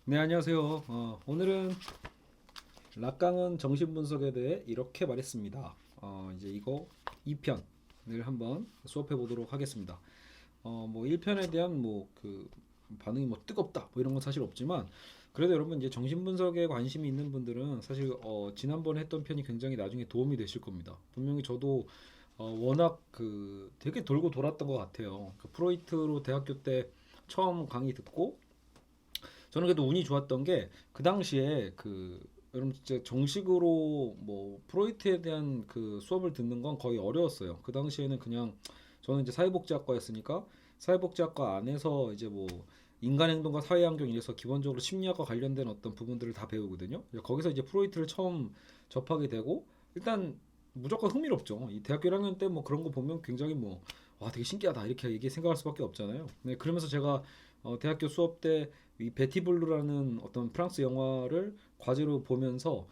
네, 안녕하세요. 오늘은 락강은 정신분석에 대해 이렇게 말했습니다. 이제 이거 2편을 한번 수업해 보도록 하겠습니다. 뭐 1편에 대한 뭐 그 반응이 뭐 뜨겁다 뭐 이런 건 사실 없지만 그래도 여러분 이제 정신분석에 관심이 있는 분들은 사실 지난번에 했던 편이 굉장히 나중에 도움이 되실 겁니다. 분명히 저도 워낙 그 되게 돌고 돌았던 것 같아요. 그 프로이트로 대학교 때 처음 강의 듣고 저는 그래도 운이 좋았던 게 그 당시에 그 여러분 진짜 정식으로 뭐 프로이트에 대한 그 수업을 듣는 건 거의 어려웠어요. 그 당시에는 그냥 저는 이제 사회복지학과였으니까 사회복지학과 안에서 이제 뭐 인간행동과 사회환경 이래서 기본적으로 심리학과 관련된 어떤 부분들을 다 배우거든요. 거기서 이제 프로이트를 처음 접하게 되고 일단 무조건 흥미롭죠. 이 대학교 1학년 때 뭐 그런 거 보면 굉장히 뭐 와 되게 신기하다 이렇게 얘기 생각할 수밖에 없잖아요. 네, 그러면서 제가 대학교 수업 때 이 베티 블루라는 어떤 프랑스 영화를 과제로 보면서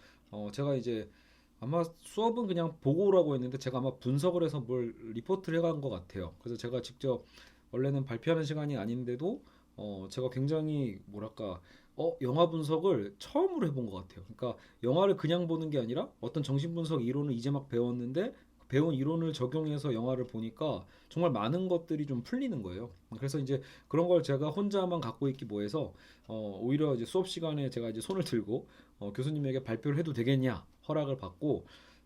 제가 이제 아마 수업은 그냥 보고 오라고 했는데 제가 아마 분석을 해서 뭘 리포트를 해간 것 같아요. 그래서 제가 직접 원래는 발표하는 시간이 아닌데도 제가 굉장히 뭐랄까 영화 분석을 처음으로 해본 것 같아요. 그러니까 영화를 그냥 보는 게 아니라 어떤 정신분석 이론을 이제 막 배웠는데 배운 이론을 적용해서 영화를 보니까 정말 많은 것들이 좀 풀리는 거예요. 그래서 이제 그런 걸 제가 혼자만 갖고 있기 뭐해서 오히려 이제 수업 시간에 제가 이제 손을 들고 교수님에게 발표를 해도 되겠냐 허락을 받고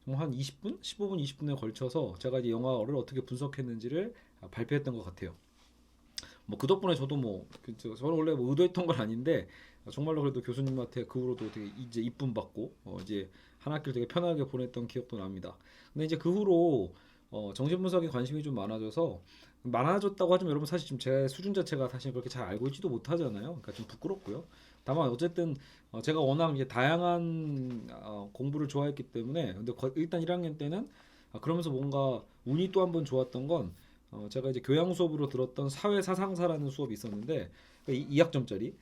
한 20분, 15분, 20분에 걸쳐서 제가 이제 영화를 어떻게 분석했는지를 발표했던 것 같아요. 뭐 그 덕분에 저도 뭐 저는 원래 뭐 의도했던 건 아닌데 정말로 그래도 교수님한테 그 후로도 되게 이제 이쁨 받고 이제 한 학기를 되게 편하게 보냈던 기억도 납니다. 근데 이제 그 후로 정신분석에 관심이 좀 많아져서 많아졌다고 하지만 여러분 사실 지금 제 수준 자체가 사실 그렇게 잘 알고 있지도 못하잖아요. 그러니까 좀 부끄럽고요. 다만 어쨌든 제가 워낙 이제 다양한 공부를 좋아했기 때문에 근데 일단 1학년 때는 그러면서 뭔가 운이 또 한 번 좋았던 건 제가 이제 교양 수업으로 들었던 사회사상사라는 수업이 있었는데 2학점짜리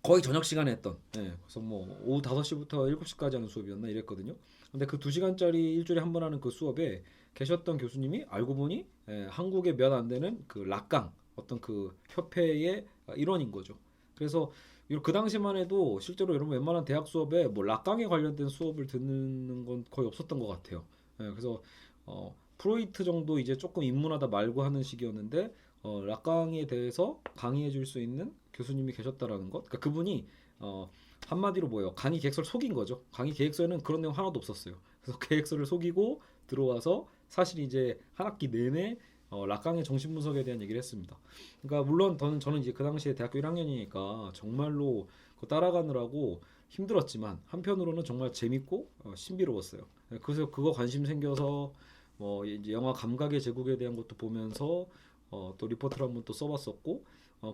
거의 저녁 시간에 했던 그래서 뭐 오후 5시부터 7시까지 하는 수업이었나 이랬거든요. 근데 그 2시간짜리 일주일에 한 번 하는 그 수업에 계셨던 교수님이 알고 보니 한국에 몇 안 되는 그 락강 어떤 그 협회의 일원인 거죠. 그래서 그 당시만 해도 실제로 여러분 웬만한 대학 수업에 뭐 락강에 관련된 수업을 듣는 건 거의 없었던 것 같아요. 그래서 프로이트 정도 이제 조금 입문하다 말고 하는 시기였는데 락강에 대해서 강의해 줄 수 있는 교수님이 계셨다라는 것. 그러니까 그분이 한마디로 뭐예요? 강의 계획서를 속인 거죠. 강의 계획서에는 그런 내용 하나도 없었어요. 그래서 계획서를 속이고 들어와서 사실 이제 한 학기 내내 락강의 정신분석에 대한 얘기를 했습니다. 그러니까 물론 저는 이제 그 당시에 대학교 1학년이니까 정말로 그거 따라가느라고 힘들었지만 한편으로는 정말 재밌고 신비로웠어요. 그래서 그거 관심 생겨서 뭐 이제 영화 감각의 제국에 대한 것도 보면서 또 리포트를 한번 또 써봤었고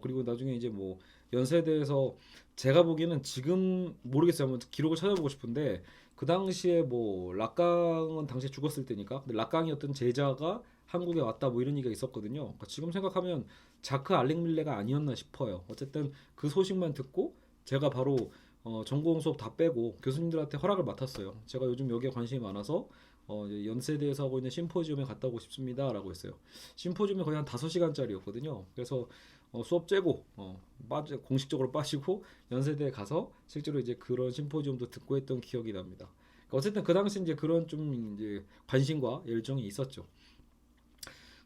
그리고 나중에 이제 뭐 연세대에서 제가 보기에는 지금 모르겠어요. 한번 기록을 찾아보고 싶은데 그 당시에 뭐 락강은 당시에 죽었을 때니까 근데 락강이었던 제자가 한국에 왔다 뭐 이런 얘기가 있었거든요. 그러니까 지금 생각하면 자크 알렉밀레가 아니었나 싶어요. 어쨌든 그 소식만 듣고 제가 바로 전공 수업 다 빼고 교수님들한테 허락을 맡았어요. 제가 요즘 여기에 관심이 많아서 이제 연세대에서 하고 있는 심포지엄에 갔다 오고 싶습니다라고 했어요. 심포지엄이 거의 한 5시간짜리였거든요. 그래서 수업 째고 공식적으로 빠지고 연세대에 가서 실제로 이제 그런 심포지엄도 듣고 했던 기억이 납니다. 그러니까 어쨌든 그 당시 이제 그런 좀 이제 관심과 열정이 있었죠.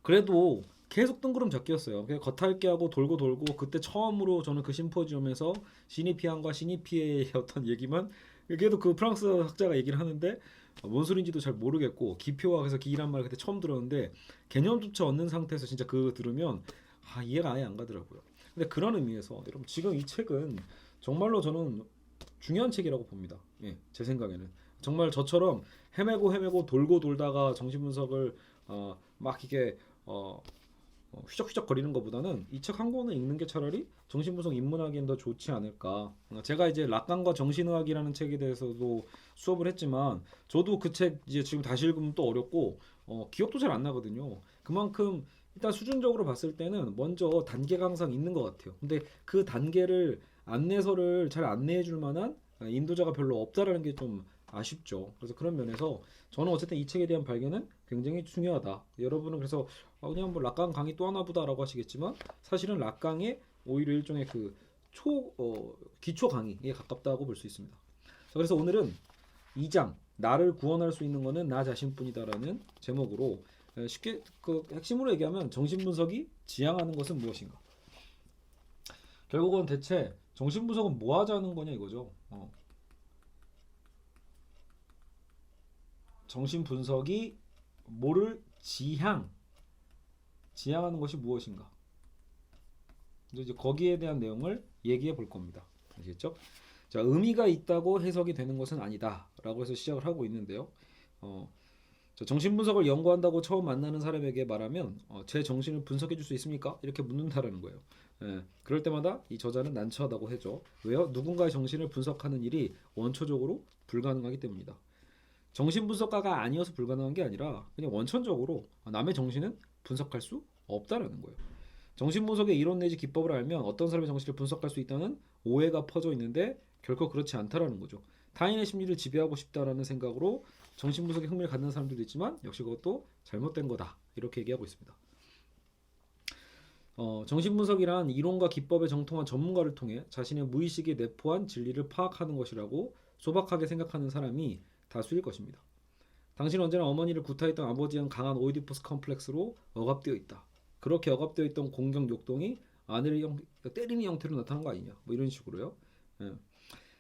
그래도 계속 뜬구름 잡기였어요. 그냥 겉핥기하고 돌고 돌고 그때 처음으로 저는 그 심포지엄에서 시니피안과 시니피에의 어떤 얘기만 그래도 그 프랑스 학자가 얘기를 하는데 뭔 소린지도 잘 모르겠고 기표와 그래서 기란 말 그때 처음 들었는데 개념조차 얻는 상태에서 진짜 그거 들으면 이해가 아예 안 가더라고요. 근데 그런 의미에서 여러분 지금 이 책은 정말로 저는 중요한 책이라고 봅니다. 예, 제 생각에는 정말 저처럼 헤매고 돌고 돌다가 정신분석을 막 이게 어, 휘적휘적 거리는 것보다는 이 책 한 권을 읽는 게 차라리 정신분석 입문하기엔 더 좋지 않을까. 제가 이제 락강과 정신의학이라는 책에 대해서도 수업을 했지만 저도 그 책 이제 지금 다시 읽으면 또 어렵고 기억도 잘 안 나거든요. 그만큼 일단 수준적으로 봤을 때는 먼저 단계가 항상 있는 것 같아요. 근데 그 단계를 안내서를 잘 안내해 줄 만한 인도자가 별로 없다라는 게 좀 아쉽죠. 그래서 그런 면에서 저는 어쨌든 이 책에 대한 발견은 굉장히 중요하다. 여러분은 그래서 그냥 뭐 락강 강의 또 하나 보다라고 하시겠지만 사실은 락강의 오히려 일종의 그 기초 강의에 가깝다고 볼 수 있습니다. 자, 그래서 오늘은 2장 나를 구원할 수 있는 것은 나 자신뿐이다라는 제목으로 쉽게 그 핵심으로 얘기하면 정신분석이 지향하는 것은 무엇인가. 결국은 대체 정신분석은 뭐 하자는 거냐 이거죠. 정신분석이 뭐를 지향하는 것이 무엇인가. 이제 거기에 대한 내용을 얘기해 볼 겁니다. 아시겠죠? 자, 의미가 있다고 해석이 되는 것은 아니다라고 해서 시작을 하고 있는데요. 정신분석을 연구한다고 처음 만나는 사람에게 말하면 제 정신을 분석해 줄 수 있습니까? 이렇게 묻는다라는 거예요. 그럴 때마다 이 저자는 난처하다고 해죠. 왜요? 누군가의 정신을 분석하는 일이 원초적으로 불가능하기 때문이다. 정신분석가가 아니어서 불가능한 게 아니라 그냥 원천적으로 남의 정신은 분석할 수 없다라는 거예요. 정신분석의 이론 내지 기법을 알면 어떤 사람의 정신을 분석할 수 있다는 오해가 퍼져 있는데 결코 그렇지 않다라는 거죠. 타인의 심리를 지배하고 싶다라는 생각으로 정신분석에 흥미를 갖는 사람들도 있지만 역시 그것도 잘못된 거다 이렇게 얘기하고 있습니다. 정신분석이란 이론과 기법에 정통한 전문가를 통해 자신의 무의식에 내포한 진리를 파악하는 것이라고 소박하게 생각하는 사람이 다수일 것입니다. 당신은 언제나 어머니를 구타했던 아버지에 대한 강한 오이디푸스 컴플렉스로 억압되어 있다. 그렇게 억압되어 있던 공격 욕동이 아내를 때리는 형태로 나타난 거 아니냐 뭐 이런 식으로요.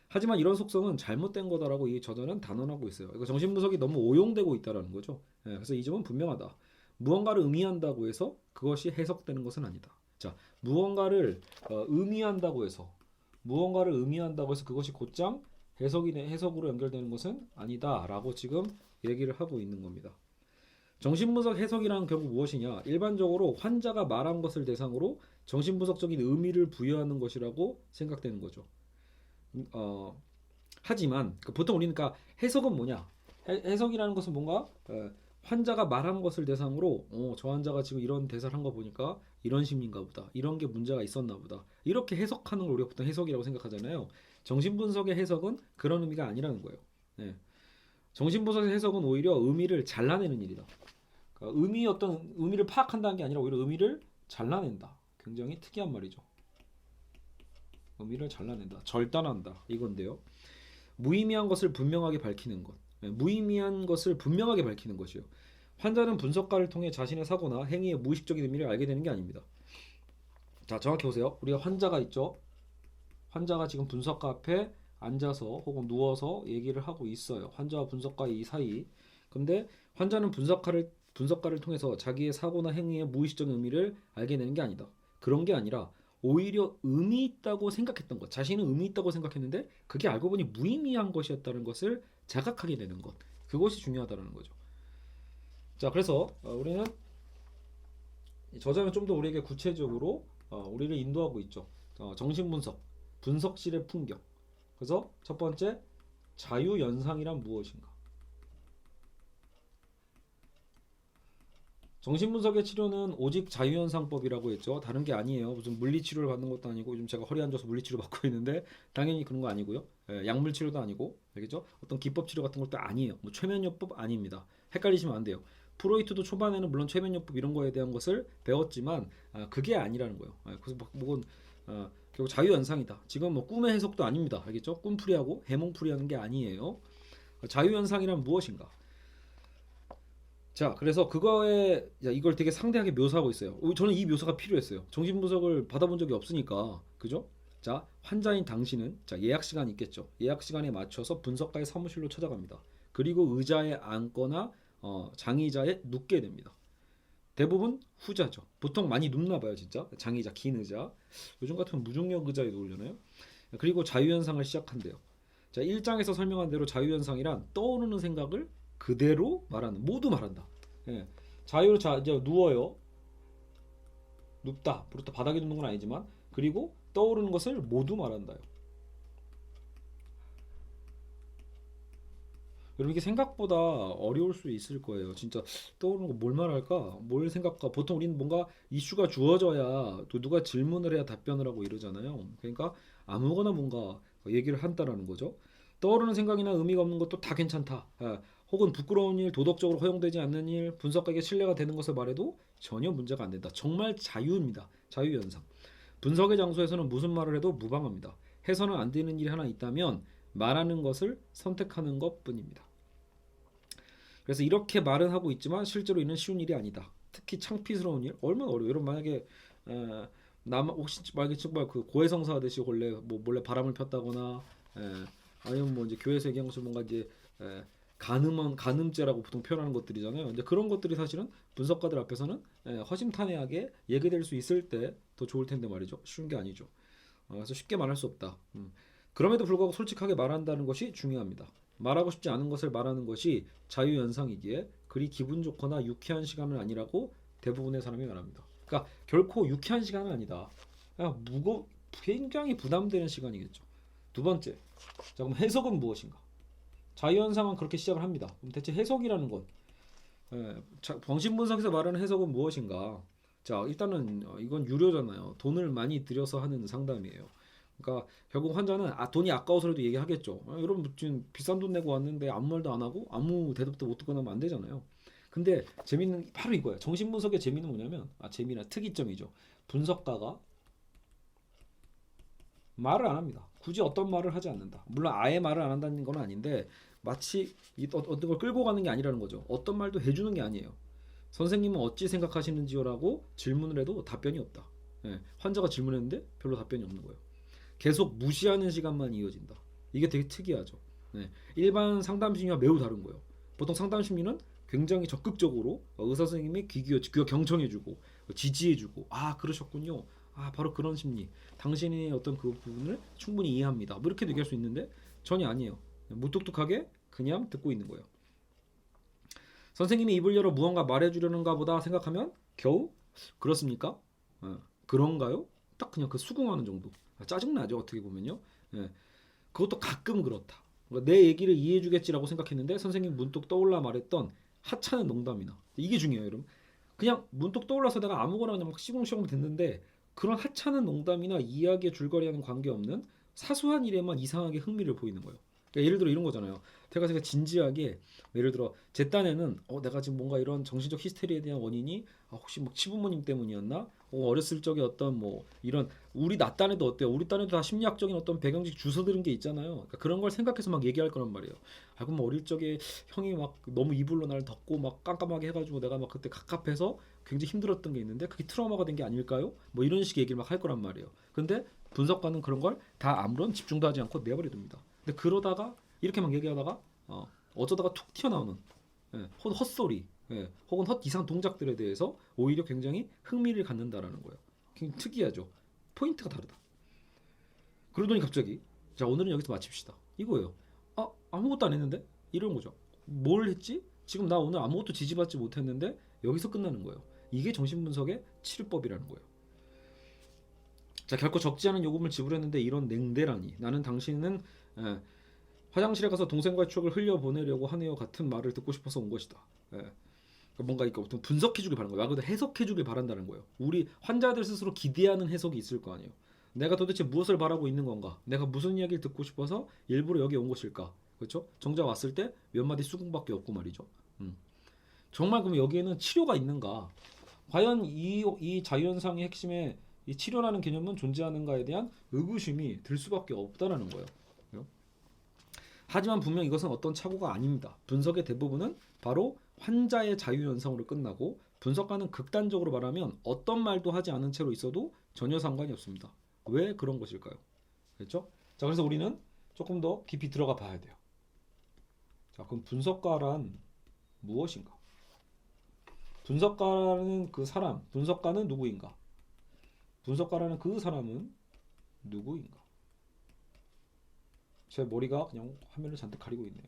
하지만 이런 속성은 잘못된 거다라고 이 저자는 단언하고 있어요. 이거 정신분석이 너무 오용되고 있다라는 거죠. 그래서 이 점은 분명하다. 무언가를 의미한다고 해서 그것이 해석되는 것은 아니다. 자, 무언가를 의미한다고 해서 그것이 곧장 해석으로 연결되는 것은 아니다라고 지금 얘기를 하고 있는 겁니다. 정신분석 해석이란 결국 무엇이냐? 일반적으로 환자가 말한 것을 대상으로 정신분석적인 의미를 부여하는 것이라고 생각되는 거죠. 하지만 보통 우리는 그러니까 해석은 뭐냐? 해석이라는 것은 뭔가 환자가 말한 것을 대상으로 저 환자가 지금 이런 대사를 한 거 보니까 이런 심리인가 보다. 이런 게 문제가 있었나 보다. 이렇게 해석하는 걸 우리가 보통 해석이라고 생각하잖아요. 정신분석의 해석은 그런 의미가 아니라는 거예요. 네. 정신분석의 해석은 오히려 의미를 잘라내는 일이다. 그러니까 어떤 의미를 파악한다는 게 아니라 오히려 의미를 잘라낸다. 굉장히 특이한 말이죠. 의미를 잘라낸다. 절단한다. 이건데요. 무의미한 것을 분명하게 밝히는 것. 무의미한 것을 분명하게 밝히는 것이요. 환자는 분석가를 통해 자신의 사고나 행위의 무의식적인 의미를 알게 되는 게 아닙니다. 자, 정확히 보세요. 우리가 환자가 있죠. 환자가 지금 분석가 앞에 앉아서 혹은 누워서 얘기를 하고 있어요. 환자와 분석가 이 사이. 근데 환자는 분석가를 통해서 자기의 사고나 행위의 무의식적인 의미를 알게 되는 게 아니다. 그런 게 아니라 오히려 의미 있다고 생각했던 것, 자신은 의미 있다고 생각했는데 그게 알고 보니 무의미한 것이었다는 것을 자각하게 되는 것, 그것이 중요하다는 거죠. 자, 그래서 우리는 저자는 좀 더 우리에게 구체적으로 우리를 인도하고 있죠. 정신분석, 분석실의 풍경. 그래서 첫 번째, 자유연상이란 무엇인가? 정신분석의 치료는 오직 자유현상법이라고 했죠. 다른 게 아니에요. 무슨 물리치료를 받는 것도 아니고 요즘 제가 허리 안 좋아서 물리치료 받고 있는데 당연히 그런 거 아니고요. 약물치료도 아니고 알겠죠? 어떤 기법치료 같은 것도 아니에요. 뭐 최면요법 아닙니다. 헷갈리시면 안 돼요. 프로이트도 초반에는 물론 최면요법 이런 거에 대한 것을 배웠지만 그게 아니라는 거예요. 그래서 뭐건 결국 자유현상이다. 지금 뭐 꿈의 해석도 아닙니다. 알겠죠? 꿈풀이하고 해몽풀이하는 게 아니에요. 자유현상이란 무엇인가? 자, 그래서 이걸 되게 상대하게 묘사하고 있어요. 저는 이 묘사가 필요했어요. 정신분석을 받아본 적이 없으니까, 그죠? 자, 환자인 당신은 예약 시간이 있겠죠. 예약 시간에 맞춰서 분석가의 사무실로 찾아갑니다. 그리고 의자에 앉거나 장의자에 눕게 됩니다. 대부분 후자죠. 보통 많이 눕나 봐요, 진짜. 장의자, 긴 의자. 요즘 같으면 무중력 의자에 놓으려나요? 그리고 자유현상을 시작한대요. 자, 1장에서 설명한 대로 자유현상이란 떠오르는 생각을 그대로 모두 말한다. 자유로 이제 누워요. 눕다. 그렇다 바닥에 눕는 건 아니지만 그리고 떠오르는 것을 모두 말한다요. 여러분 이게 생각보다 어려울 수 있을 거예요. 진짜 떠오르는 거 뭘 말할까? 뭘 생각할까? 보통 우리는 뭔가 이슈가 주어져야 또 누가 질문을 해야 답변을 하고 이러잖아요. 그러니까 아무거나 뭔가 얘기를 한다라는 거죠. 떠오르는 생각이나 의미가 없는 것도 다 괜찮다. 혹은 부끄러운 일, 도덕적으로 허용되지 않는 일, 분석가에게 신뢰가 되는 것을 말해도 전혀 문제가 안 된다. 정말 자유입니다. 자유현상. 분석의 장소에서는 무슨 말을 해도 무방합니다. 해서는 안 되는 일이 하나 있다면 말하는 것을 선택하는 것뿐입니다. 그래서 이렇게 말은 하고 있지만 실제로 이는 쉬운 일이 아니다. 특히 창피스러운 일 얼마나 어려워. 여러분 만약에 남 혹시 만약에 정말 그 고해성사 하듯이 원래 뭐 몰래 바람을 폈다거나 아니면 뭐 이제 교회에서 얘기한 것처럼 뭔가 이제 간음죄라고 보통 표현하는 것들이잖아요. 이제 그런 것들이 사실은 분석가들 앞에서는 허심탄회하게 얘기될 수 있을 때 더 좋을 텐데 말이죠. 쉬운 게 아니죠. 그래서 쉽게 말할 수 없다. 그럼에도 불구하고 솔직하게 말한다는 것이 중요합니다. 말하고 싶지 않은 것을 말하는 것이 자유연상이기에 그리 기분 좋거나 유쾌한 시간은 아니라고 대부분의 사람이 말합니다. 그러니까 결코 유쾌한 시간은 아니다. 그냥 굉장히 부담되는 시간이겠죠. 두 번째, 자 그럼 해석은 무엇인가? 자유현상은 그렇게 시작을 합니다. 그럼 대체 해석이라는 것, 정신분석에서 말하는 해석은 무엇인가? 자 일단은 이건 유료잖아요. 돈을 많이 들여서 하는 상담이에요. 그러니까 결국 환자는 돈이 아까워서라도 얘기하겠죠. 여러분 지금 비싼 돈 내고 왔는데 아무 말도 안 하고 아무 대답도 못 듣고 나면 안 되잖아요. 근데 재밌는 바로 이거예요. 정신분석의 재미는 뭐냐면 재미나 특이점이죠. 분석가가 말을 안 합니다. 굳이 어떤 말을 하지 않는다. 물론 아예 말을 안 한다는 건 아닌데 마치 어떤 걸 끌고 가는 게 아니라는 거죠. 어떤 말도 해주는 게 아니에요. 선생님은 어찌 생각하시는지요라고 질문을 해도 답변이 없다. 환자가 질문했는데 별로 답변이 없는 거예요. 계속 무시하는 시간만 이어진다. 이게 되게 특이하죠. 일반 상담 심리와 매우 다른 거예요. 보통 상담 심리는 굉장히 적극적으로 의사 선생님이 귀 경청해주고 지지해주고 그러셨군요. 바로 그런 심리. 당신의 어떤 그 부분을 충분히 이해합니다. 뭐 이렇게 얘기할 수 있는데 전혀 아니에요. 무뚝뚝하게 그냥 듣고 있는 거예요. 선생님이 입을 열어 무언가 말해주려는가 보다 생각하면 겨우 그렇습니까? 그런가요? 딱 그냥 그 수긍하는 정도. 짜증나죠 어떻게 보면요. 그것도 가끔 그렇다. 그러니까 내 얘기를 이해해주겠지라고 생각했는데 선생님 문득 떠올라 말했던 하찮은 농담이나 이게 중요해요 여러분. 그냥 문득 떠올라서 내가 아무거나 그냥 막 시궁시궁 듣는데 그런 하찮은 농담이나 이야기에 줄거리하는 관계없는 사소한 일에만 이상하게 흥미를 보이는 거예요. 그러니까 예를 들어 이런 거잖아요. 제가 진지하게 예를 들어 제 딴에는 내가 지금 뭔가 이런 정신적 히스테리에 대한 원인이 혹시 뭐 치부모님 때문이었나? 어렸을 적에 어떤 뭐 이런 우리 나 딴에도 어때요? 우리 딴에도 다 심리학적인 어떤 배경식 주워 들은 게 있잖아요. 그러니까 그런 걸 생각해서 막 얘기할 거란 말이에요. 그럼 뭐 어릴 적에 형이 막 너무 이불로 날 덮고 막 깜깜하게 해가지고 내가 막 그때 갑갑해서 굉장히 힘들었던 게 있는데 그게 트라우마가 된 게 아닐까요? 뭐 이런 식의 얘기를 막 할 거란 말이에요. 근데 분석가는 그런 걸 다 아무런 집중도 하지 않고 내버려 둡니다. 근데 그러다가 이렇게 막 얘기하다가 어쩌다가 툭 튀어나오는 헛소리 혹은 이상 동작들에 대해서 오히려 굉장히 흥미를 갖는다라는 거예요. 굉장히 특이하죠. 포인트가 다르다. 그러더니 갑자기 자 오늘은 여기서 마칩시다. 이거예요. 아무것도 안 했는데? 이런 거죠. 뭘 했지? 지금 나 오늘 아무것도 지지받지 못했는데 여기서 끝나는 거예요. 이게 정신분석의 치료법이라는 거예요. 자 결코 적지 않은 요금을 지불했는데 이런 냉대라니. 나는 당신은 화장실에 가서 동생과의 추억을 흘려보내려고 하네요 같은 말을 듣고 싶어서 온 것이다. 뭔가 이거 어떤 분석해주길 바라는 거예요. 말 그대로 해석해주길 바란다는 거예요. 우리 환자들 스스로 기대하는 해석이 있을 거 아니에요. 내가 도대체 무엇을 바라고 있는 건가? 내가 무슨 이야기를 듣고 싶어서 일부러 여기 온 것일까? 그렇죠? 정작 왔을 때 몇 마디 수긍밖에 없고 말이죠. 정말 그럼 여기에는 치료가 있는가? 과연 이 자유현상의 핵심에 이 치료라는 개념은 존재하는가에 대한 의구심이 들 수밖에 없다라는 거예요. 하지만 분명 이것은 어떤 착오가 아닙니다. 분석의 대부분은 바로 환자의 자유현상으로 끝나고 분석가는 극단적으로 말하면 어떤 말도 하지 않은 채로 있어도 전혀 상관이 없습니다. 왜 그런 것일까요? 그렇죠? 자, 그래서 우리는 조금 더 깊이 들어가 봐야 돼요. 자, 그럼 분석가란 무엇인가? 분석가라는 그 사람, 분석가는 누구인가? 분석가라는 그 사람은 누구인가? 제 머리가 그냥 화면을 잔뜩 가리고 있네요.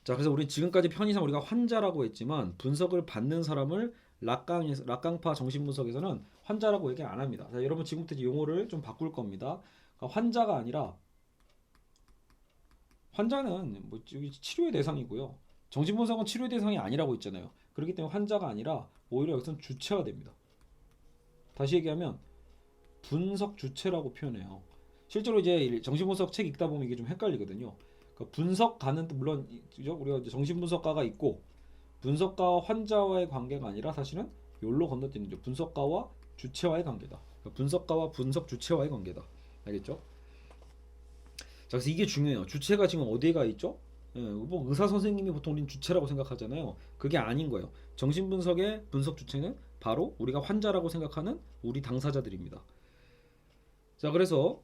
자, 그래서 우리 지금까지 편의상 우리가 환자라고 했지만 분석을 받는 사람을 락강파 정신분석에서는 환자라고 얘기 안 합니다. 자, 여러분 지금부터 용어를 좀 바꿀 겁니다. 그러니까 환자가 아니라 환자는 뭐 치료의 대상이고요. 정신분석은 치료의 대상이 아니라고 했잖아요. 그렇기 때문에 환자가 아니라 오히려 여기서는 주체가 됩니다. 다시 얘기하면 분석 주체라고 표현해요. 실제로 이제 정신분석 책 읽다 보면 이게 좀 헷갈리거든요. 그러니까 분석가는 물론 우리가 이제 정신분석가가 있고 분석가와 환자와의 관계가 아니라 사실은 여기로 건너뛰는 거죠. 분석가와 주체와의 관계다. 분석가와 분석 주체와의 관계다. 알겠죠? 자, 그래서 이게 중요해요. 주체가 지금 어디에 가 있죠? 예, 뭐 의사 선생님이 보통 우리는 주체라고 생각하잖아요. 그게 아닌 거예요. 정신분석의 분석 주체는 바로 우리가 환자라고 생각하는 우리 당사자들입니다. 자, 그래서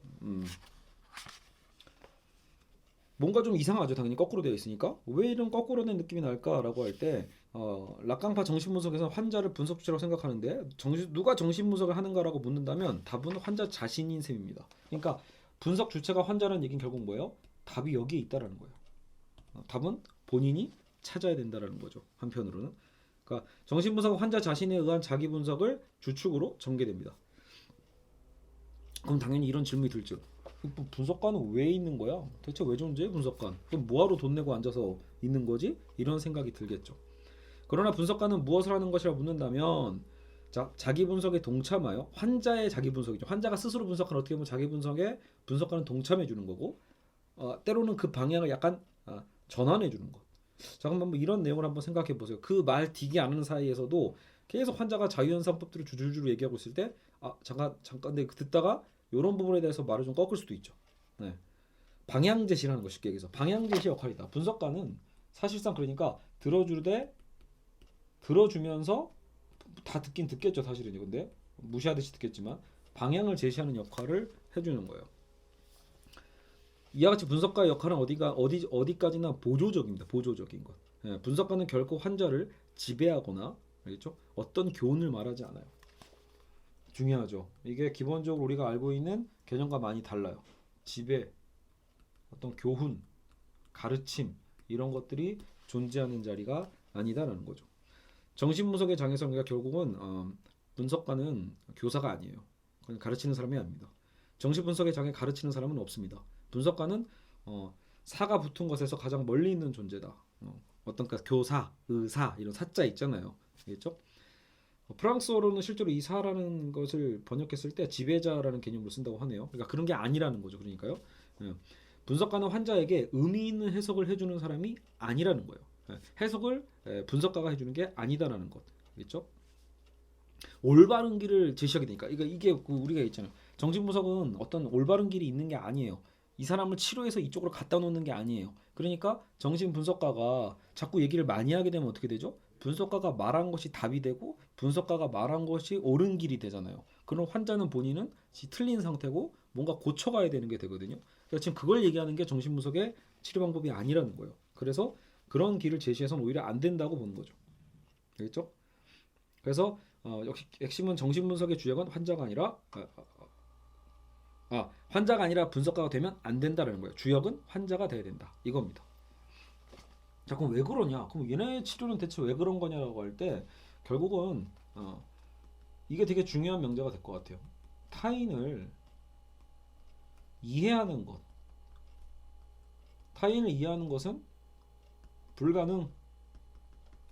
뭔가 좀 이상하죠. 당연히 거꾸로 되어 있으니까 왜 이런 거꾸로 된 느낌이 날까라고 할 때 락강파 정신분석에서는 환자를 분석 주체라고 생각하는데 누가 정신분석을 하는가라고 묻는다면 답은 환자 자신인 셈입니다. 그러니까 분석 주체가 환자라는 얘기는 결국 뭐예요? 답이 여기에 있다라는 거예요. 답은 본인이 찾아야 된다라는 거죠. 한편으로는 그러니까 정신분석은 환자 자신에 의한 자기 분석을 주축으로 전개됩니다. 그럼 당연히 이런 질문이 들죠. 분석관은 왜 있는 거야? 대체 왜 존재해 분석관? 그럼 뭐하러 돈 내고 앉아서 있는 거지? 이런 생각이 들겠죠. 그러나 분석관은 무엇을 하는 것이라 묻는다면 자기 분석에 동참하여 환자의 자기 분석이죠. 환자가 스스로 분석하는 어떻게 보면 자기 분석에 분석관은 동참해 주는 거고 때로는 그 방향을 약간 전환해 주는 것. 자, 그럼 한번 이런 내용을 한번 생각해 보세요. 그 말 되게 안 하는 사이에서도 계속 환자가 자유현상법들을 주줄주줄 얘기하고 있을 때 잠깐 근데 듣다가 이런 부분에 대해서 말을 좀 꺾을 수도 있죠. 네. 방향 제시라는 거 쉽게 얘기해서 방향 제시 역할이다. 분석가는 사실상 그러니까 들어주면서 다 듣긴 듣겠죠. 사실은 근데 무시하듯이 듣겠지만 방향을 제시하는 역할을 해주는 거예요. 이와 같이 분석가의 역할은 어디까지나 보조적입니다. 보조적인 것. 예, 분석가는 결코 환자를 지배하거나 알겠죠? 어떤 교훈을 말하지 않아요. 중요하죠. 이게 기본적으로 우리가 알고 있는 개념과 많이 달라요. 지배, 어떤 교훈, 가르침 이런 것들이 존재하는 자리가 아니다라는 거죠. 정신분석의 장에서는 우리가 결국은 분석가는 교사가 아니에요. 그냥 가르치는 사람이 아닙니다. 정신분석의 장에 가르치는 사람은 없습니다. 분석가는 사가 붙은 것에서 가장 멀리 있는 존재다. 어떤 교사, 의사 이런 사자 있잖아요. 알겠죠? 프랑스어로는 실제로 이 사라는 것을 번역했을 때 지배자라는 개념으로 쓴다고 하네요. 그러니까 그런 게 아니라는 거죠. 그러니까요. 분석가는 환자에게 의미 있는 해석을 해주는 사람이 아니라는 거예요. 해석을 분석가가 해주는 게 아니다라는 것. 알겠죠? 올바른 길을 제시하게 되니까 이게 우리가 있잖아요. 정신분석은 어떤 올바른 길이 있는 게 아니에요. 이 사람을 치료해서 이쪽으로 갖다 놓는 게 아니에요. 그러니까 정신분석가가 자꾸 얘기를 많이 하게 되면 어떻게 되죠? 분석가가 말한 것이 답이 되고 분석가가 말한 것이 옳은 길이 되잖아요. 그럼 환자는 본인은 틀린 상태고 뭔가 고쳐가야 되는 게 되거든요. 그러니까 지금 그걸 얘기하는 게 정신분석의 치료 방법이 아니라는 거예요. 그래서 그런 길을 제시해서는 오히려 안 된다고 보는 거죠. 알겠죠? 그래서 역시 핵심은 정신분석의 주역은 환자가 아니라 환자가 아니라 분석가가 되면 안 된다라는 거예요. 주역은 환자가 돼야 된다. 이겁니다. 자, 그럼 왜 그러냐? 그럼 얘네 치료는 대체 왜 그런 거냐라고 할 때 결국은 이게 되게 중요한 명제가 될 것 같아요. 타인을 이해하는 것. 타인을 이해하는 것은 불가능.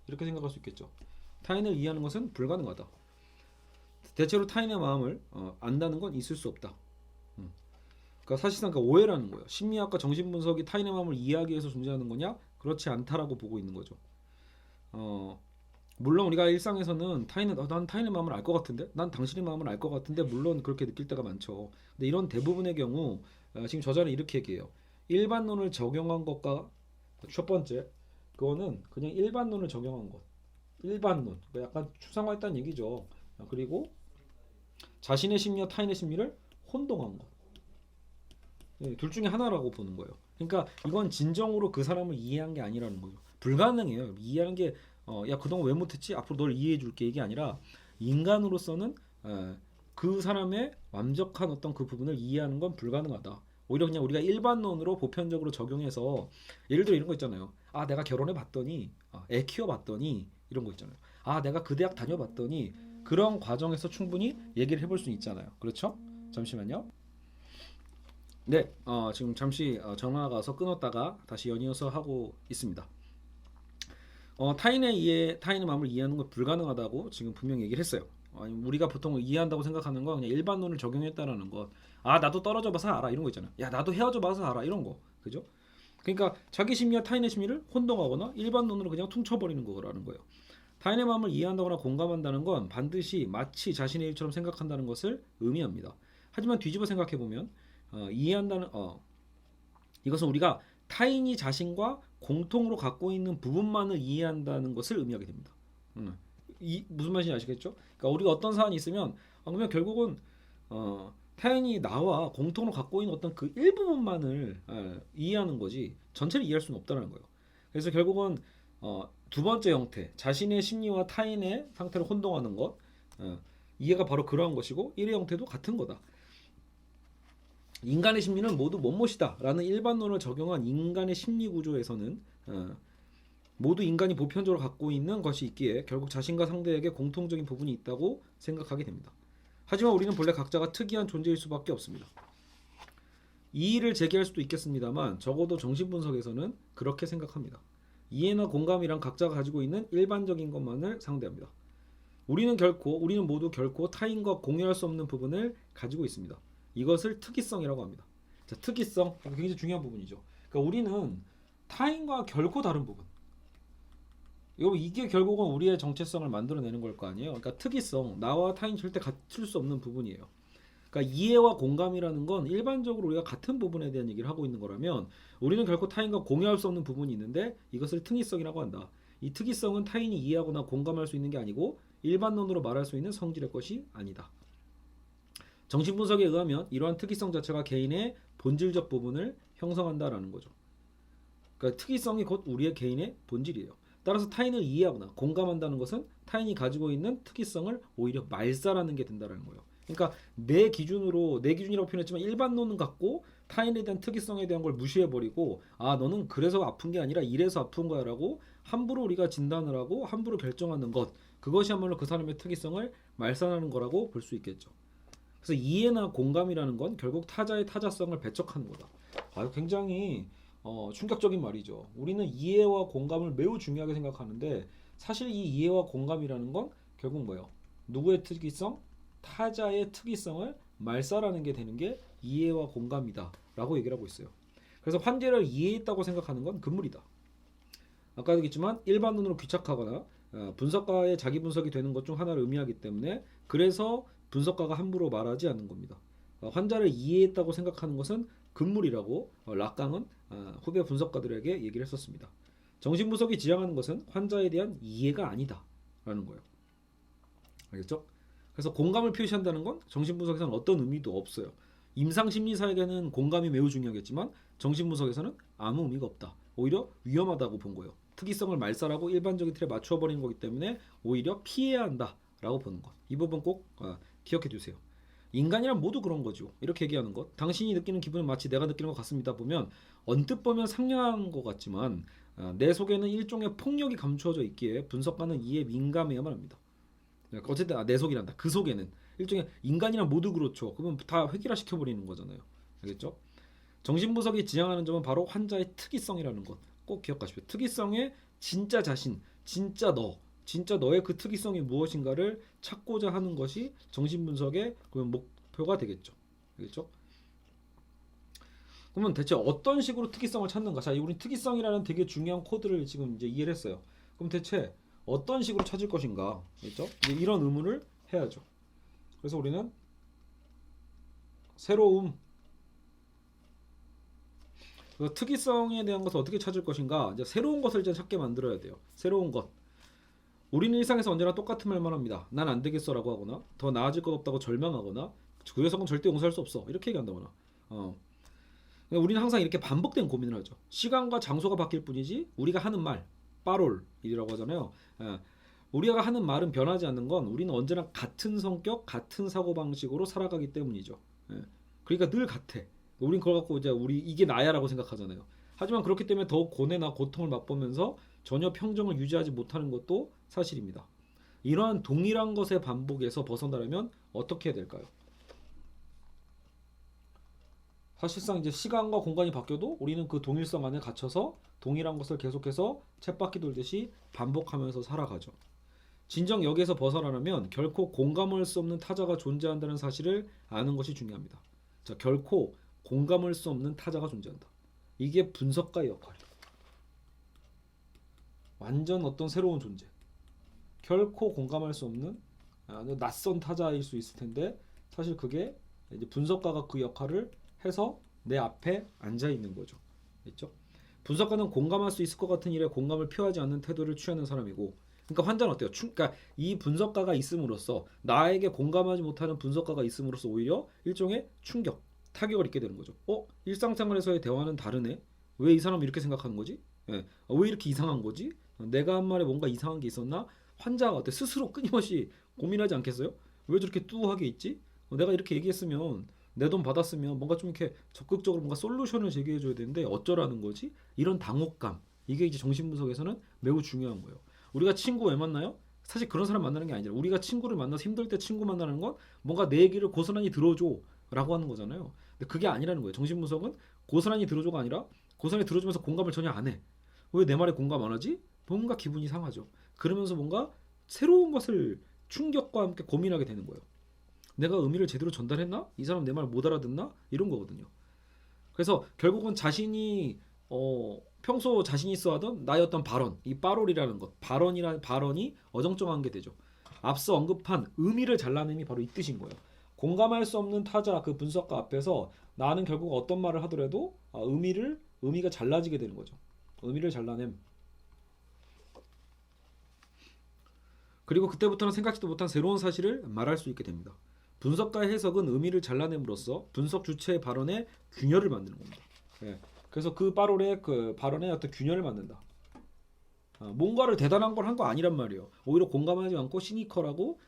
이렇게 생각할 수 있겠죠. 타인을 이해하는 것은 불가능하다. 대체로 타인의 마음을 안다는 건 있을 수 없다. 그러니까 사실상 그 오해라는 거예요. 심리학과 정신분석이 타인의 마음을 이해하기 위해서 존재하는 거냐? 그렇지 않다라고 보고 있는 거죠. 물론 우리가 일상에서는 난 타인의 마음을 알 것 같은데, 난 당신의 마음을 알 것 같은데, 물론 그렇게 느낄 때가 많죠. 근데 이런 대부분의 경우 지금 저자는 이렇게 얘기해요. 일반론을 적용한 것과 첫 번째, 그거는 그냥 일반론을 적용한 것. 일반론, 그러니까 약간 추상화했다는 얘기죠. 그리고 자신의 심리와 타인의 심리를 혼동한 것. 둘 중에 하나라고 보는 거예요. 그러니까 이건 진정으로 그 사람을 이해한 게 아니라는 거죠. 불가능해요. 이해하는 게 야 그동안 왜 못했지? 앞으로 널 이해해 줄게 이게 아니라 인간으로서는 그 사람의 완벽한 어떤 그 부분을 이해하는 건 불가능하다. 오히려 그냥 우리가 일반론으로 보편적으로 적용해서 예를 들어 이런 거 있잖아요. 내가 결혼해 봤더니 애 키워 봤더니 이런 거 있잖아요. 내가 그 대학 다녀봤더니 그런 과정에서 충분히 얘기를 해볼 수 있잖아요. 그렇죠? 잠시만요. 네, 지금 잠시 전화가 와서 끊었다가 다시 연이어서 하고 있습니다. 타인의 마음을 이해하는 건 불가능하다고 지금 분명히 얘기를 했어요. 우리가 보통 이해한다고 생각하는 건 그냥 일반론을 적용했다라는 것. 나도 떨어져 봐서 알아 이런 거 있잖아요. 야 나도 헤어져 봐서 알아 이런 거. 그죠? 그러니까 자기 심리와 타인의 심리를 혼동하거나 일반론으로 그냥 퉁쳐버리는 거라는 거예요. 타인의 마음을 이해한다거나 공감한다는 건 반드시 마치 자신의 일처럼 생각한다는 것을 의미합니다. 하지만 뒤집어 생각해 보면 이해한다는 이것은 우리가 타인이 자신과 공통으로 갖고 있는 부분만을 이해한다는 것을 의미하게 됩니다. 이 무슨 말인지 아시겠죠? 그러니까 우리가 어떤 사안이 있으면 그러면 결국은 타인이 나와 공통으로 갖고 있는 어떤 그 일부분만을 이해하는 거지 전체를 이해할 수는 없다는 거예요. 그래서 결국은 두 번째 형태, 자신의 심리와 타인의 상태를 혼동하는 것, 이해가 바로 그러한 것이고 1의 형태도 같은 거다. 인간의 심리는 모두 못못이다라는 일반론을 적용한 인간의 심리 구조에서는 모두 인간이 보편적으로 갖고 있는 것이 있기에 결국 자신과 상대에게 공통적인 부분이 있다고 생각하게 됩니다. 하지만 우리는 본래 각자가 특이한 존재일 수밖에 없습니다. 이의를 제기할 수도 있겠습니다만 적어도 정신분석에서는 그렇게 생각합니다. 이해나 공감이란 각자가 가지고 있는 일반적인 것만을 상대합니다. 우리는 모두 결코 타인과 공유할 수 없는 부분을 가지고 있습니다. 이것을 특이성이라고 합니다. 자, 특이성 굉장히 중요한 부분이죠. 그러니까 우리는 타인과 결코 다른 부분. 이게 결국은 우리의 정체성을 만들어내는 걸 거 아니에요. 그러니까 특이성, 나와 타인 절대 같을 수 없는 부분이에요. 그러니까 이해와 공감이라는 건 일반적으로 우리가 같은 부분에 대한 얘기를 하고 있는 거라면 우리는 결코 타인과 공유할 수 없는 부분이 있는데 이것을 특이성이라고 한다. 이 특이성은 타인이 이해하거나 공감할 수 있는 게 아니고 일반론으로 말할 수 있는 성질의 것이 아니다. 정신분석에 의하면 이러한 특이성 자체가 개인의 본질적 부분을 형성한다라는 거죠. 그러니까 특이성이 곧 우리의 개인의 본질이에요. 따라서 타인을 이해하거나 공감한다는 것은 타인이 가지고 있는 특이성을 오히려 말살하는 게 된다는 거예요. 그러니까 내 기준이라고 표현했지만 일반론은 갖고 타인에 대한 특이성에 대한 걸 무시해버리고 너는 그래서 아픈 게 아니라 이래서 아픈 거야 라고 함부로 우리가 진단을 하고 함부로 결정하는 것, 그것이야말로 그 사람의 특이성을 말살하는 거라고 볼 수 있겠죠. 그래서 이해나 공감이라는 건 결국 타자의 타자성을 배척하는 거다. 굉장히 충격적인 말이죠. 우리는 이해와 공감을 매우 중요하게 생각하는데 사실 이 이해와 공감이라는 건 결국 뭐예요? 누구의 특이성? 타자의 특이성을 말살하는 게 되는 게 이해와 공감이다 라고 얘기를 하고 있어요. 그래서 환자를 이해했다고 생각하는 건 금물이다. 아까 얘기했지만 일반론으로 귀착하거나 분석가의 자기 분석이 되는 것 중 하나를 의미하기 때문에 그래서 분석가가 함부로 말하지 않는 겁니다. 환자를 이해했다고 생각하는 것은 금물이라고 락강은 후배 분석가들에게 얘기를 했었습니다. 정신분석이 지향하는 것은 환자에 대한 이해가 아니다 라는 거예요. 알겠죠? 그래서 공감을 표시한다는 건 정신분석에서는 어떤 의미도 없어요. 임상심리사에게는 공감이 매우 중요하겠지만 정신분석에서는 아무 의미가 없다. 오히려 위험하다고 본 거예요. 특이성을 말살하고 일반적인 틀에 맞춰버리는 거기 때문에 오히려 피해야 한다라고 보는 것. 이 부분 꼭 기억해 두세요. 인간이란 모두 그런 거죠. 이렇게 얘기하는 것. 당신이 느끼는 기분은 마치 내가 느끼는 것 같습니다. 보면 언뜻 보면 상냥한 것 같지만 내 속에는 일종의 폭력이 감추어져 있기에 분석가는 이에 민감해야만 합니다. 어쨌든 내 속이란다. 그 속에는 일종의 인간이란 모두 그렇죠. 그러면 다 획일화 시켜버리는 거잖아요. 알겠죠? 정신분석이 지향하는 점은 바로 환자의 특이성이라는 것. 꼭 기억하십시오. 특이성의 진짜 자신, 진짜 너의 그 특이성이 무엇인가를 찾고자 하는 것이 정신분석의 목표가 되겠죠. 알겠죠? 그러면 대체 어떤 식으로 특이성을 찾는가? 자, 우리 특이성이라는 되게 중요한 코드를 지금 이제 이해를 했어요. 그럼 대체 어떤 식으로 찾을 것인가? 그렇죠? 이제 이런 의문을 해야죠. 그래서 우리는 새로움, 특이성에 대한 것을 어떻게 찾을 것인가? 이제 새로운 것을 이제 찾게 만들어야 돼요. 새로운 것. 우리는 일상에서 언제나 똑같은 말만 합니다. 난 안 되겠어라고 하거나 더 나아질 것 없다고 절망하거나 그 녀석은 절대 용서할 수 없어 이렇게 얘기한다거나 우리는 항상 이렇게 반복된 고민을 하죠. 시간과 장소가 바뀔 뿐이지 우리가 하는 말 빠롤이라고 하잖아요. 우리가 하는 말은 변하지 않는 건 우리는 언제나 같은 성격, 같은 사고방식으로 살아가기 때문이죠. 그러니까 늘 같아. 우린 그걸 갖고 이제 우리 이게 나야라고 생각하잖아요. 하지만 그렇기 때문에 더욱 고뇌나 고통을 맛보면서 전혀 평정을 유지하지 못하는 것도 사실입니다. 이러한 동일한 것의 반복에서 벗어나려면 어떻게 해야 될까요? 사실상 이제 시간과 공간이 바뀌어도 우리는 그 동일성 안에 갇혀서 동일한 것을 계속해서 쳇바퀴 돌듯이 반복하면서 살아가죠. 진정 여기에서 벗어나려면 결코 공감할 수 없는 타자가 존재한다는 사실을 아는 것이 중요합니다. 자, 결코 공감할 수 없는 타자가 존재한다. 이게 분석가의 역할이에요. 완전 어떤 새로운 존재. 결코 공감할 수 없는 낯선 타자일 수 있을 텐데 사실 그게 이제 분석가가 그 역할을 해서 내 앞에 앉아 있는 거죠. 있죠? 분석가는 공감할 수 있을 것 같은 일에 공감을 표하지 않는 태도를 취하는 사람이고, 그러니까 환자는 어때요? 그러니까 이 분석가가 있음으로써 나에게 공감하지 못하는 분석가가 있음으로써 오히려 일종의 충격, 타격을 입게 되는 거죠. 일상생활에서의 대화는 다르네. 왜 이 사람 이렇게 생각하는 거지? 예. 왜 이렇게 이상한 거지? 내가 한 말에 뭔가 이상한 게 있었나? 환자가 어때? 스스로 끊임없이 고민하지 않겠어요? 왜 저렇게 뚜하게 있지? 내가 이렇게 얘기했으면 내 돈 받았으면 뭔가 좀 이렇게 적극적으로 뭔가 솔루션을 제기해 줘야 되는데 어쩌라는 거지? 이런 당혹감. 이게 이제 정신분석에서는 매우 중요한 거예요. 우리가 친구 왜 만나요? 사실 그런 사람 만나는 게 아니라 우리가 친구를 만나서 힘들 때 친구 만나는 건 뭔가 내 얘기를 고스란히 들어줘 라고 하는 거잖아요. 근데 그게 아니라는 거예요. 정신분석은 고스란히 들어줘가 아니라 고스란히 들어주면서 공감을 전혀 안 해. 왜 내 말에 공감 안 하지? 뭔가 기분이 상하죠. 그러면서 뭔가 새로운 것을 충격과 함께 고민하게 되는 거예요. 내가 의미를 제대로 전달했나? 이 사람 내 말 못 알아듣나? 이런 거거든요. 그래서 결국은 자신이 평소 자신이 써하던 나의 어떤 발언, 이 빠롤이라는 것, 발언이라는 발언이 어정쩡한 게 되죠. 앞서 언급한 의미를 잘라냄이 바로 이 뜻인 거예요. 공감할 수 없는 타자 그 분석가 앞에서 나는 결국 어떤 말을 하더라도 의미가 잘라지게 되는 거죠. 의미를 잘라냄. 그리고 그때부터는 생각지도 못한 새로운 사실을 말할 수 있게 됩니다. 분석가의 해석은 의미를 잘라냄으로써 분석 주체의 발언에 균열을 만드는 겁니다. 예. 그래서 그 발언의 그 발언에 어떤 균열을 만든다. 뭔가를 대단한 걸 한 거 아니란 말이에요. 오히려 공감하지 않고 시니컬하고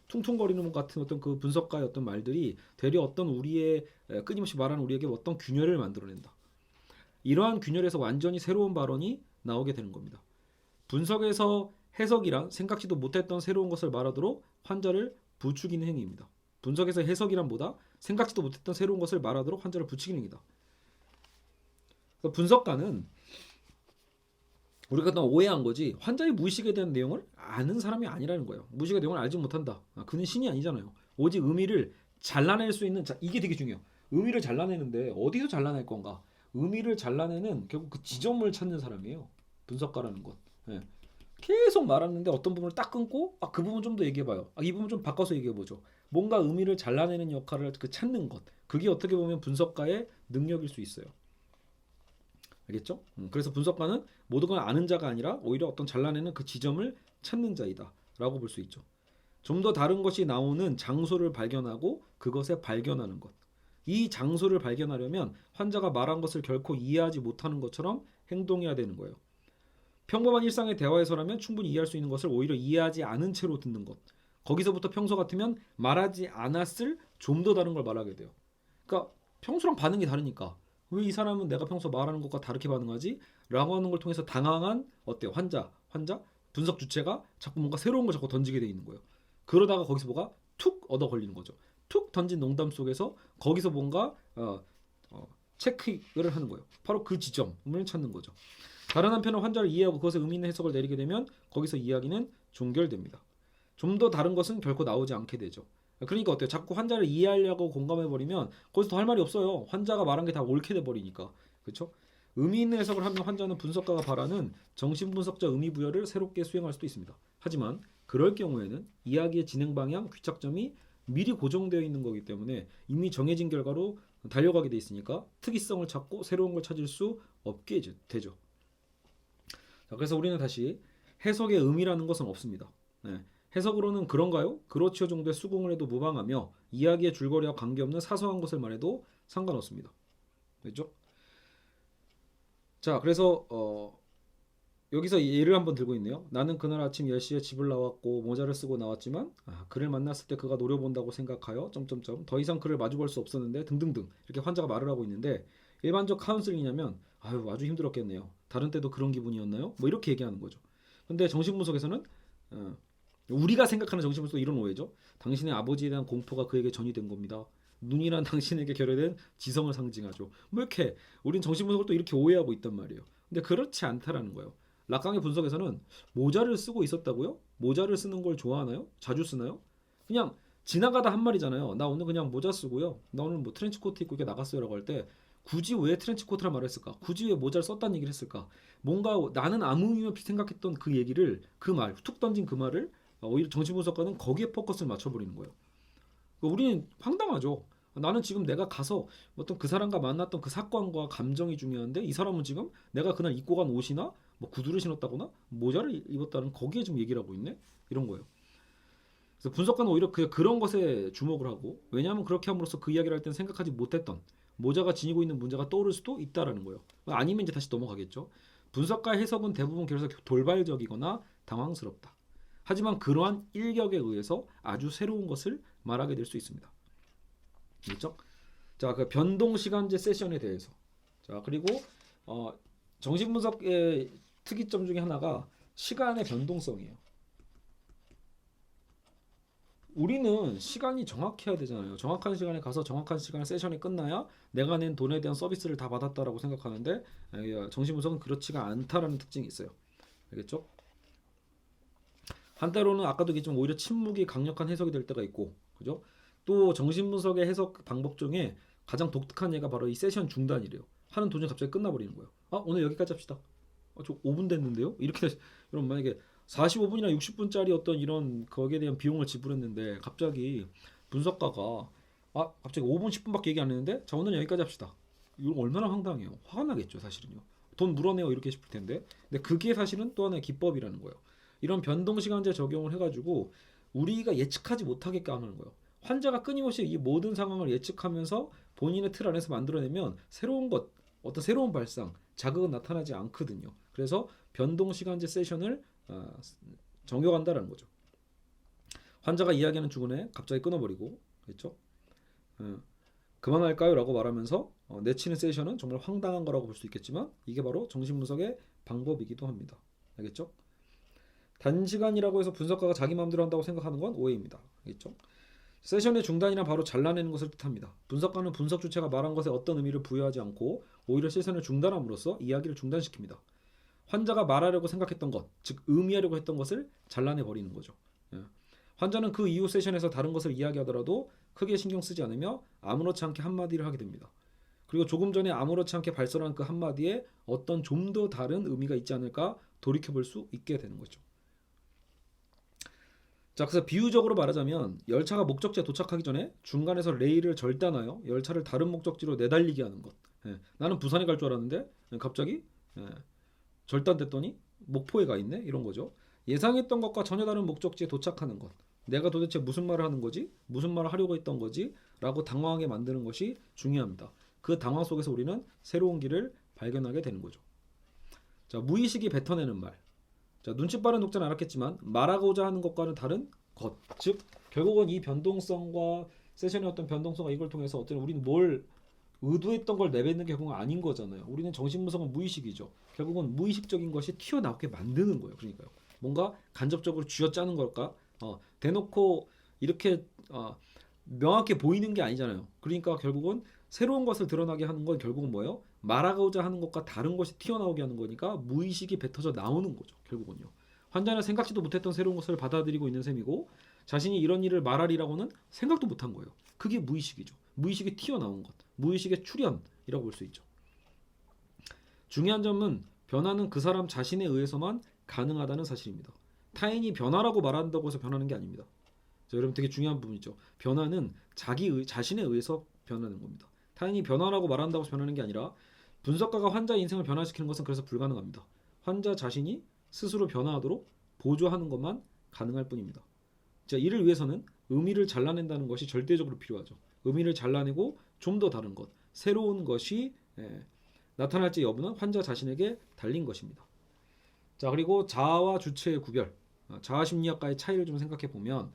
퉁퉁거리는 것 같은 어떤 그 분석가의 어떤 말들이 되려 어떤 우리의 끊임없이 말하는 우리에게 어떤 균열을 만들어낸다. 이러한 균열에서 완전히 새로운 발언이 나오게 되는 겁니다. 분석에서 해석이란 생각지도 못했던 새로운 것을 말하도록 환자를 부추기는 행위입니다. 분석에서 해석이란 뭐다? 생각지도 못했던 새로운 것을 말하도록 환자를 부추기는 행위다. 분석가는 우리가 오해한 거지 환자의 무의식에 대한 내용을 아는 사람이 아니라는 거예요. 무의식의 내용을 알지 못한다. 그는 신이 아니잖아요. 오직 의미를 잘라낼 수 있는 이게 되게 중요해요. 의미를 잘라내는데 어디서 잘라낼 건가? 의미를 잘라내는 결국 그 지점을 찾는 사람이에요. 분석가라는 것. 예. 계속 말하는데 어떤 부분을 딱 끊고 그 부분 좀 더 얘기해봐요. 이 부분 좀 바꿔서 얘기해보죠. 뭔가 의미를 잘라내는 역할을 찾는 것. 그게 어떻게 보면 분석가의 능력일 수 있어요. 알겠죠? 그래서 분석가는 모든 걸 아는 자가 아니라 오히려 어떤 잘라내는 그 지점을 찾는 자이다 라고 볼 수 있죠. 좀 더 다른 것이 나오는 장소를 발견하고 그것에 발견하는 것. 이 장소를 발견하려면 환자가 말한 것을 결코 이해하지 못하는 것처럼 행동해야 되는 거예요. 평범한 일상의 대화에서라면 충분히 이해할 수 있는 것을 오히려 이해하지 않은 채로 듣는 것. 거기서부터 평소 같으면 말하지 않았을 좀 더 다른 걸 말하게 돼요. 그러니까 평소랑 반응이 다르니까 왜 이 사람은 내가 평소 말하는 것과 다르게 반응하지? 라고 하는 걸 통해서 당황한 어때요? 환자 분석 주체가 자꾸 뭔가 새로운 걸 자꾸 던지게 돼 있는 거예요. 그러다가 거기서 뭐가 툭 얻어 걸리는 거죠. 툭 던진 농담 속에서 거기서 뭔가 체크를 하는 거예요. 바로 그 지점을 찾는 거죠. 다른 한편은 환자를 이해하고 그것에 의미 있는 해석을 내리게 되면 거기서 이야기는 종결됩니다. 좀 더 다른 것은 결코 나오지 않게 되죠. 그러니까 어때요? 자꾸 환자를 이해하려고 공감해버리면 거기서 더 할 말이 없어요. 환자가 말한 게 다 옳게 돼버리니까. 그렇죠? 의미 있는 해석을 하면 환자는 분석가가 바라는 정신분석자 의미부여를 새롭게 수행할 수도 있습니다. 하지만 그럴 경우에는 이야기의 진행 방향, 귀착점이 미리 고정되어 있는 거기 때문에 이미 정해진 결과로 달려가게 돼 있으니까 특이성을 찾고 새로운 걸 찾을 수 없게 되죠. 자, 그래서 우리는 다시 해석의 의미라는 것은 없습니다. 네. 해석으로는 그런가요? 그렇지요 정도의 수긍을 해도 무방하며 이야기의 줄거리와 관계없는 사소한 것을 말해도 상관없습니다. 됐죠? 자, 그래서 여기서 예를 한번 들고 있네요. 나는 그날 아침 10시에 집을 나왔고 모자를 쓰고 나왔지만 그를 만났을 때 그가 노려본다고 생각하여 더 이상 그를 마주볼 수 없었는데 등등등 이렇게 환자가 말을 하고 있는데 일반적 카운슬링이냐면 아주 힘들었겠네요. 다른 때도 그런 기분이었나요? 뭐 이렇게 얘기하는 거죠. 근데 정신분석에서는 우리가 생각하는 정신분석도 이런 오해죠. 당신의 아버지에 대한 공포가 그에게 전이된 겁니다. 눈이란 당신에게 결여된 지성을 상징하죠. 뭐 이렇게 우린 정신분석을 또 이렇게 오해하고 있단 말이에요. 근데 그렇지 않다라는 거예요. 락강의 분석에서는 모자를 쓰고 있었다고요? 모자를 쓰는 걸 좋아하나요? 자주 쓰나요? 그냥 지나가다 한 말이잖아요. 나 오늘 그냥 모자 쓰고요. 나 오늘 뭐 트렌치코트 입고 이렇게 나갔어요라고 할 때 굳이 왜 트렌치 코트란 말을 했을까? 굳이 왜 모자를 썼다는 얘기를 했을까? 뭔가 나는 아무 의미 없이 생각했던 그 얘기를 그 말, 툭 던진 그 말을 오히려 정신분석가는 거기에 포커스를 맞춰버리는 거예요. 우리는 황당하죠. 나는 지금 내가 가서 어떤 그 사람과 만났던 그 사건과 감정이 중요한데 이 사람은 지금 내가 그날 입고 간 옷이나 뭐 구두를 신었다거나 모자를 입었다는 거기에 좀 얘기를 하고 있네? 이런 거예요. 그래서 분석가는 오히려 그런 것에 주목을 하고 왜냐하면 그렇게 함으로써 그 이야기를 할 때는 생각하지 못했던 모자가 지니고 있는 문제가 떠오를 수도 있다라는 거예요. 아니면 이제 다시 넘어가겠죠. 분석가의 해석은 대부분 그래서 돌발적이거나 당황스럽다. 하지만 그러한 일격에 의해서 아주 새로운 것을 말하게 될 수 있습니다. 그렇죠? 자, 그 변동 시간제 세션에 대해서. 자, 그리고 정신분석의 특이점 중에 하나가 시간의 변동성이에요. 우리는 시간이 정확해야 되잖아요. 정확한 시간에 가서 정확한 시간에 세션이 끝나야 내가 낸 돈에 대한 서비스를 다 받았다라고 생각하는데 정신분석은 그렇지가 않다라는 특징이 있어요. 알겠죠? 한때로는 아까도 얘기했지만 오히려 침묵이 강력한 해석이 될 때가 있고, 그죠? 또 정신분석의 해석 방법 중에 가장 독특한 예가 바로 이 세션 중단이래요. 하는 도중에 갑자기 끝나버리는 거예요. 오늘 여기까지 합시다. 저 5분 됐는데요? 이렇게 여러분 만약에 45분이나 60분짜리 어떤 이런 거기에 대한 비용을 지불했는데 갑자기 분석가가 갑자기 5분 10분밖에 얘기 안 했는데 자 오늘 여기까지 합시다. 이거 얼마나 황당해요. 화가 나겠죠 사실은요. 돈 물어내요 이렇게 싶을 텐데 근데 그게 사실은 또 하나의 기법이라는 거예요. 이런 변동시간제 적용을 해가지고 우리가 예측하지 못하게끔 하는 거예요. 환자가 끊임없이 이 모든 상황을 예측하면서 본인의 틀 안에서 만들어내면 새로운 것, 어떤 새로운 발상, 자극은 나타나지 않거든요. 그래서 변동시간제 세션을 정교한다라는 거죠. 환자가 이야기하는 중간에 갑자기 끊어버리고 그렇죠? 그만할까요? 라고 말하면서 내치는 세션은 정말 황당한 거라고 볼 수 있겠지만 이게 바로 정신분석의 방법이기도 합니다. 알겠죠? 단시간이라고 해서 분석가가 자기 마음대로 한다고 생각하는 건 오해입니다. 알겠죠? 세션의 중단이란 바로 잘라내는 것을 뜻합니다. 분석가는 분석 주체가 말한 것에 어떤 의미를 부여하지 않고 오히려 세션을 중단함으로써 이야기를 중단시킵니다. 환자가 말하려고 생각했던 것, 즉 의미하려고 했던 것을 잘라내 버리는 거죠. 환자는 그 이후 세션에서 다른 것을 이야기하더라도 크게 신경 쓰지 않으며 아무렇지 않게 한마디를 하게 됩니다. 그리고 조금 전에 아무렇지 않게 발설한 그 한마디에 어떤 좀 더 다른 의미가 있지 않을까 돌이켜볼 수 있게 되는 거죠. 자, 그래서 비유적으로 말하자면 열차가 목적지에 도착하기 전에 중간에서 레일을 절단하여 열차를 다른 목적지로 내달리게 하는 것. 나는 부산에 갈 줄 알았는데 갑자기 절단됐더니 목포에 가 있네 이런 거죠. 예상했던 것과 전혀 다른 목적지에 도착하는 것. 내가 도대체 무슨 말을 하는 거지? 무슨 말을 하려고 했던 거지? 라고 당황하게 만드는 것이 중요합니다. 그 당황 속에서 우리는 새로운 길을 발견하게 되는 거죠. 자, 무의식이 뱉어내는 말. 자, 눈치 빠른 독자는 알았겠지만 말하고자 하는 것과는 다른 것. 즉 결국은 이 변동성과 세션의 어떤 변동성과 이걸 통해서 어떤 우리는 뭘 의도했던 걸 내뱉는 게 결국은 아닌 거잖아요. 우리는 정신분석은 무의식이죠. 결국은 무의식적인 것이 튀어나오게 만드는 거예요. 그러니까요. 뭔가 간접적으로 쥐어짜는 걸까? 대놓고 이렇게 명확히 보이는 게 아니잖아요. 그러니까 결국은 새로운 것을 드러나게 하는 건 결국은 뭐예요? 말하고자 하는 것과 다른 것이 튀어나오게 하는 거니까 무의식이 뱉어져 나오는 거죠. 결국은요. 환자는 생각지도 못했던 새로운 것을 받아들이고 있는 셈이고 자신이 이런 일을 말하리라고는 생각도 못한 거예요. 그게 무의식이죠. 무의식이 튀어나온 것. 무의식의 출현이라고 볼 수 있죠. 중요한 점은 변화는 그 사람 자신에 의해서만 가능하다는 사실입니다. 타인이 변화라고 말한다고 해서 변하는 게 아닙니다. 자, 여러분 되게 중요한 부분이죠. 변화는 자신에 의해서 변하는 겁니다. 타인이 변화라고 말한다고 해서 변하는 게 아니라 분석가가 환자의 인생을 변화시키는 것은 그래서 불가능합니다. 환자 자신이 스스로 변화하도록 보조하는 것만 가능할 뿐입니다. 자, 이를 위해서는 의미를 잘라낸다는 것이 절대적으로 필요하죠. 의미를 잘라내고 좀 더 다른 것, 새로운 것이 나타날지 여부는 환자 자신에게 달린 것입니다. 자, 그리고 자아와 주체의 구별, 자아 심리학과의 차이를 좀 생각해 보면,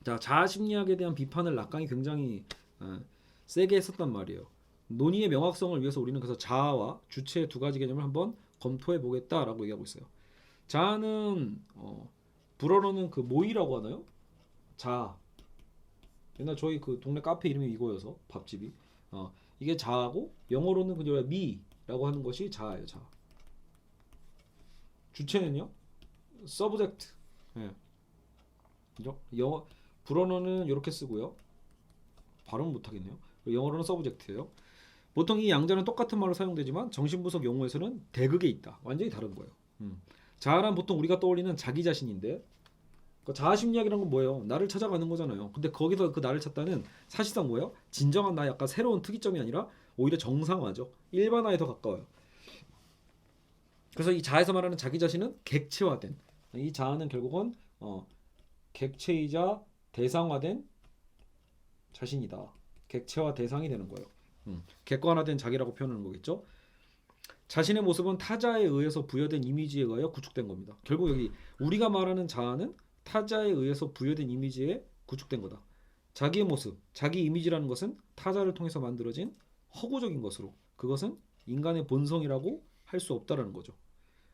자, 자아 심리학에 대한 비판을 락강이 굉장히 세게 했었단 말이에요. 논의의 명확성을 위해서 우리는 그래서 자아와 주체의 두 가지 개념을 한번 검토해 보겠다라고 얘기하고 있어요. 자아는 불어로는 그 모이라고 하나요? 자아. 옛날 저희 그 동네 카페 이름이 이거여서 밥집이 이게 자아고 영어로는 그냥 me라고 하는 것이 자아예요. 자아. 주체는요? subject. 예. 그죠? 영어 불어로는 이렇게 쓰고요. 발음 못 하겠네요. 영어로는 subject예요. 보통 이 양자는 똑같은 말로 사용되지만 정신분석 용어에서는 대극에 있다. 완전히 다른 거예요. 자아란 보통 우리가 떠올리는 자기 자신인데 그러니까 자아 심리학이란 건 뭐예요? 나를 찾아가는 거잖아요. 근데 거기서 그 나를 찾다는 사실상 뭐예요? 진정한 나의 약간 새로운 특이점이 아니라 오히려 정상화죠. 일반화에 더 가까워요. 그래서 이 자아에서 말하는 자기 자신은 객체화된 이 자아는 결국은 객체이자 대상화된 자신이다. 객체화 대상이 되는 거예요. 객관화된 자기라고 표현하는 거겠죠. 자신의 모습은 타자에 의해서 부여된 이미지에 의하여 구축된 겁니다. 결국 여기 우리가 말하는 자아는 타자에 의해서 부여된 이미지에 구축된 거다. 자기의 모습, 자기 이미지라는 것은 타자를 통해서 만들어진 허구적인 것으로 그것은 인간의 본성이라고 할 수 없다라는 거죠.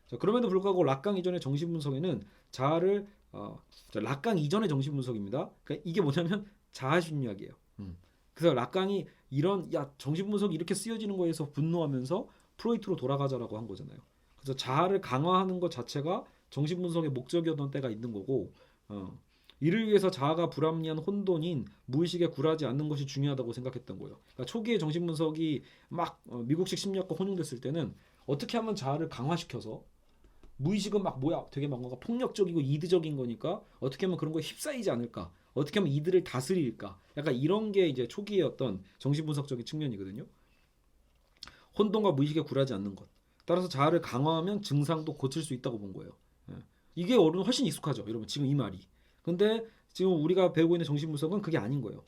자, 그럼에도 불구하고 락강 이전의 정신분석에는 자아를 락강 이전의 정신분석입니다. 그러니까 이게 뭐냐면 자아심리학이에요. 그래서 락강이 이런 야 정신분석이 이렇게 쓰여지는 거에서 분노하면서 프로이트로 돌아가자라고 한 거잖아요. 그래서 자아를 강화하는 것 자체가 정신분석의 목적이었던 때가 있는 거고 이를 위해서 자아가 불합리한 혼돈인 무의식에 굴하지 않는 것이 중요하다고 생각했던 거예요. 그러니까 초기에 정신분석이 막 미국식 심리학과 혼용됐을 때는 어떻게 하면 자아를 강화시켜서 무의식은 막 뭐야 되게 막 뭔가 폭력적이고 이드적인 거니까 어떻게 하면 그런 거에 휩싸이지 않을까 어떻게 하면 이들을 다스릴까 약간 이런 게 이제 초기의 어떤 정신분석적인 측면이거든요. 혼돈과 무의식에 굴하지 않는 것 따라서 자아를 강화하면 증상도 고칠 수 있다고 본 거예요. 예. 이게 어른 훨씬 익숙하죠 여러분 지금 이 말이. 근데 지금 우리가 배우고 있는 정신분석은 그게 아닌 거예요.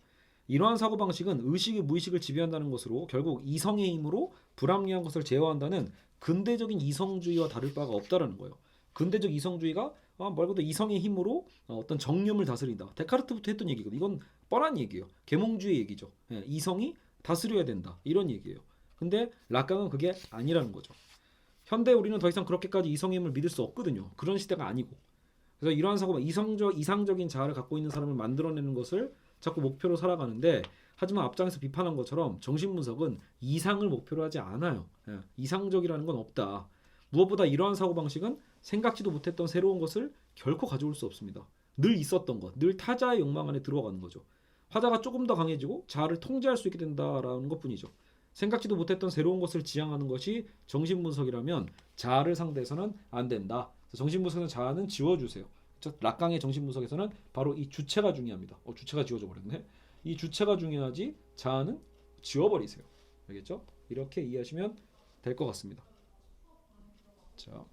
이러한 사고방식은 의식이 무의식을 지배한다는 것으로 결국 이성의 힘으로 불합리한 것을 제어한다는 근대적인 이성주의와 다를 바가 없다라는 거예요. 근대적 이성주의가 말 그대로 이성의 힘으로 어떤 정념을 다스린다. 데카르트부터 했던 얘기거든요. 이건 뻔한 얘기예요. 계몽주의 얘기죠. 예, 이성이 다스려야 된다. 이런 얘기예요. 근데 락강은 그게 아니라는 거죠. 현대 우리는 더 이상 그렇게까지 이성의 힘을 믿을 수 없거든요. 그런 시대가 아니고. 그래서 이러한 사고가 이상적인 자아를 갖고 있는 사람을 만들어내는 것을 자꾸 목표로 살아가는데 하지만 앞장에서 비판한 것처럼 정신분석은 이상을 목표로 하지 않아요. 예, 이상적이라는 건 없다. 무엇보다 이러한 사고방식은 생각지도 못했던 새로운 것을 결코 가져올 수 없습니다. 늘 있었던 것, 늘 타자의 욕망 안에 들어가는 거죠. 화자가 조금 더 강해지고 자아를 통제할 수 있게 된다라는 것뿐이죠. 생각지도 못했던 새로운 것을 지향하는 것이 정신분석이라면 자아를 상대해서는 안 된다. 정신분석에서 자아는 지워주세요. 즉 락강의 정신분석에서는 바로 이 주체가 중요합니다. 주체가 지워져 버렸네. 이 주체가 중요하지 자아는 지워버리세요. 알겠죠? 이렇게 이해하시면 될 것 같습니다. 자.